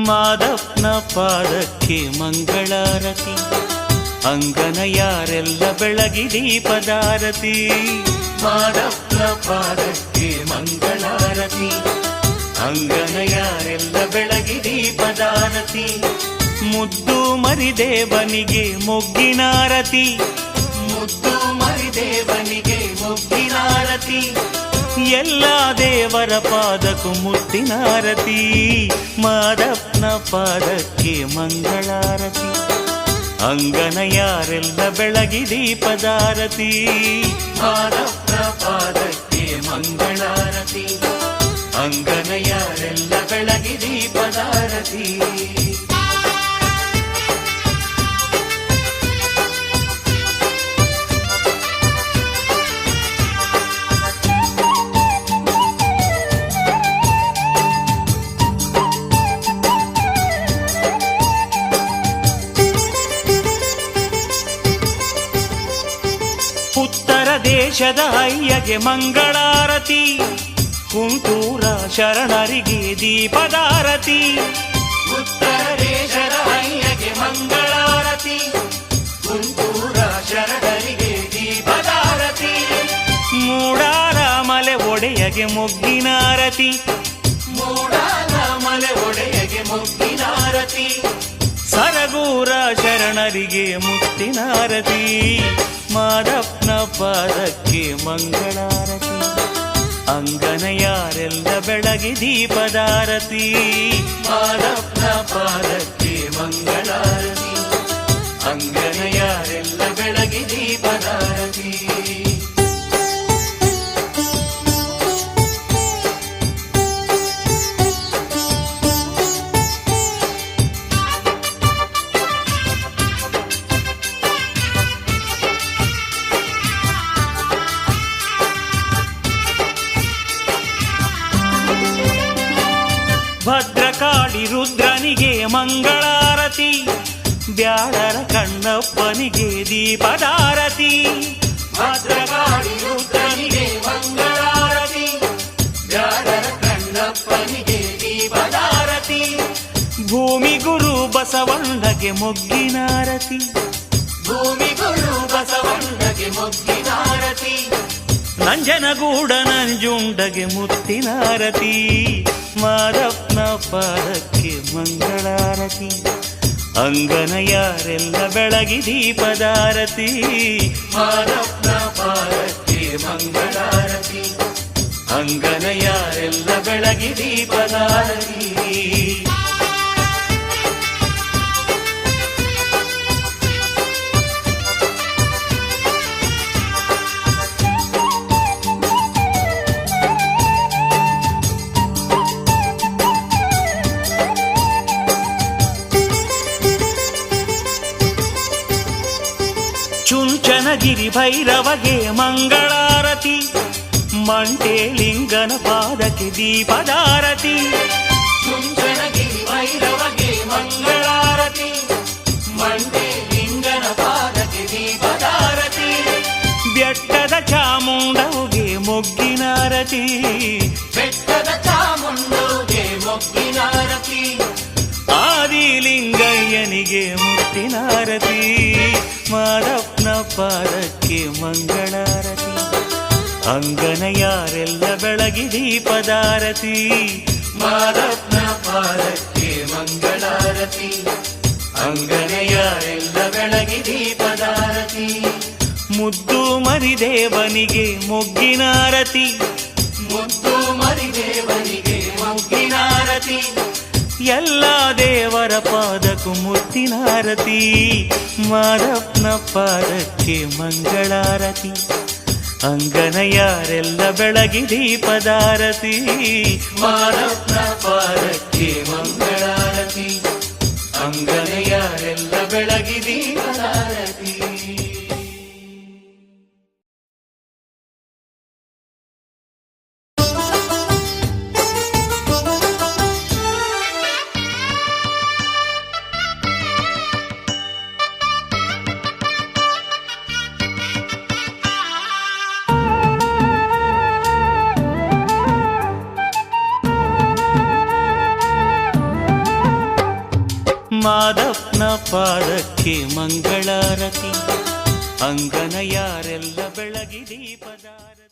ಮಾದಪ್ಪನ ಪಾದಕ್ಕೆ ಮಂಗಳಾರತಿ, ಅಂಗನ ಯಾರೆಲ್ಲ ಬೆಳಗಿ ದೀಪದಾರತಿ. ಮಾದಪ್ಪನ ಪಾದಕ್ಕೆ ಮಂಗಳಾರತಿ, ಅಂಗನ ಯಾರೆಲ್ಲ ಬೆಳಗಿ ದೀಪದಾರತಿ. ಮುದ್ದು ಮರಿದೇವನಿಗೆ ಮೊಗ್ಗಿನಾರತಿ, ಮುದ್ದು ಮರಿದೇವನಿಗೆ ಮೊಗ್ಗಿನಾರತಿ. ಎಲ್ಲ ದೇವರ ಪಾದಕ್ಕೂ ಮುತ್ತಿನಾರತಿ. ಮಾದಪ್ಪನ ಪಾದಕ್ಕೆ ಮಂಗಳಾರತಿ, ಅಂಗನ ಯಾರೆಲ್ಲ ಬೆಳಗಿ ದೀಪದಾರತಿ. ಮಾದಪ್ಪನ ಪಾದಕ್ಕೆ ಮಂಗಳಾರತಿ, ಅಂಗನ ಯಾರೆಲ್ಲ ಬೆಳಗಿ ದೀಪದಾರತಿ. ಉತ್ತರ ದೇಶದ ಅಯ್ಯಗೆ ಮಂಗಳಾರತಿ, ಕುಂಟೂರ ಶರಣರಿಗೆ ದೀಪದಾರತಿ. ಉತ್ತರ ದೇಶದ ಅಯ್ಯಗೆ ಮಂಗಳಾರತಿ, ಕುಂಟೂರ ಶರಣರಿಗೆ ದೀಪದಾರತಿ. ಮೂಡಾರ ಮಲೆ ಒಡೆಯಗೆ ಮೊಗ್ಗಿನಾರತಿ, ಮೂಡಾರ ಮಲೆ ಒಡೆಯಗೆ ಮೊಗ್ಗಿನಾರತಿ. ಸರಗೂರ ಶರಣರಿಗೆ ಮುತ್ತಿನಾರತಿ. ಮಾದಪ್ಪನ ಪಾದಕ್ಕೆ ಮಂಗಳಾರತಿ, ಅಂಗನ ಯಾರೆಲ್ಲ ಬೆಳಗಿ ದೀಪದಾರತಿ. ಮಾದಪ್ಪನ ಪಾದಕ್ಕೆ ಮಂಗಳಾರತಿ, ಅಂಗನ ಯಾರೆಲ್ಲ ಬೆಳಗಿ ದೀಪದಾರತಿ. ಭದ್ರಕಾಳಿ ರುದ್ರನಿಗೆ ಮಂಗಳಾರತಿ, ಬ್ಯಾಡರ ಕಣ್ಣಪ್ಪನಿಗೆ ದೀಪದಾರತಿ. ಭದ್ರಕಾಳಿ ರುದ್ರನಿಗೆ ಮಂಗಳಾರತಿ, ಬ್ಯಾಡರ ಕಣ್ಣಪ್ಪನಿಗೆ ದೀಪದಾರತಿ. ಭೂಮಿ ಗುರು ಬಸವಣ್ಣಗೆ ಮೊಗ್ಗಿನಾರತಿ, ಭೂಮಿ ಗುರು ಬಸವಣ್ಣಗೆ ಮೊಗ್ಗಿನಾರತಿ. ನಂಜನಗೂಡ ನಂಜುಂಡಗೆ ಮುತ್ತಿನಾರತಿ. ಮಾದಪ್ಪನ ಪಾದಕ್ಕೆ ಮಂಗಳಾರತಿ, ಅಂಗನ ಯಾರೆಲ್ಲ ಬೆಳಗಿ ದೀಪದಾರತಿ. ಮಾದಪ್ಪನ ಪಾದಕ್ಕೆ ಮಂಗಳಾರತಿ, ಅಂಗನ ಯಾರೆಲ್ಲ ಬೆಳಗಿ ದೀಪದಾರತಿ. ಚುಂಚನಗಿರಿ ಭೈರವಗೆ ಮಂಗಳಾರತಿ, ಮಂಟೇಲಿಂಗನ ಪಾದಕ್ಕೆ ದೀಪದಾರತಿ. ಚುಂಚನಗಿರಿ ಭೈರವಗೆ ಮಂಗಳಾರತಿ, ಮಂಟೇಲಿಂಗನ ಪಾದಕ್ಕೆ ದೀಪದಾರತಿ. ಬೆಟ್ಟದ ಚಾಮುಂಡವುಗೆ ಮೊಗ್ಗಿನಾರತಿ, ಬೆಟ್ಟದ ಚಾಮುಂಡವುಗೆ ಮೊಗ್ಗಿನಾರತಿ. ಆದಿಲಿಂಗಯ್ಯನಿಗೆ ಮುತ್ತಿನಾರತಿ. ಮಾದಪ್ಪನ ಪಾದಕ್ಕೆ ಮಂಗಳಾರತಿ, ಅಂಗನ ಯಾರೆಲ್ಲ ಬೆಳಗಿ ದೀಪದಾರತಿ. ಮಾದಪ್ಪನ ಪಾದಕ್ಕೆ ಮಂಗಳಾರತಿ, ಅಂಗನ ಯಾರೆಲ್ಲ ಬೆಳಗಿ ದೀಪದಾರತಿ. ಮುದ್ದು ಮರಿದೇವನಿಗೆ ಮೊಗ್ಗಿನಾರತಿ, ಮುದ್ದು ಮರಿದೇವನಿಗೆ ಮೊಗ್ಗಿನಾರತಿ. ಎಲ್ಲ ದೇವರ ಪಾದಕ್ಕೂ ಮುತ್ತಿನಾರತಿ. ಮಾದಪ್ಪನ ಪಾದಕ್ಕೆ ಮಂಗಳಾರತಿ, ಅಂಗನ ಯಾರೆಲ್ಲ ಬೆಳಗಿ ದೀಪದಾರತಿ. ಮಾದಪ್ಪನ ಪಾದಕ್ಕೆ ಮಂಗಳಾರತಿ, ಅಂಗನ ಯಾರೆಲ್ಲ ಬೆಳಗಿ ದೀಪದಾರತಿ. ಮಾದಪ್ಪನ ಪಾದಕ್ಕೆ ಮಂಗಳಾರತಿ ಅಂಗನ ಯಾರೆಲ್ಲ ಬೆಳಗಿ ದೀಪದಾರತಿ.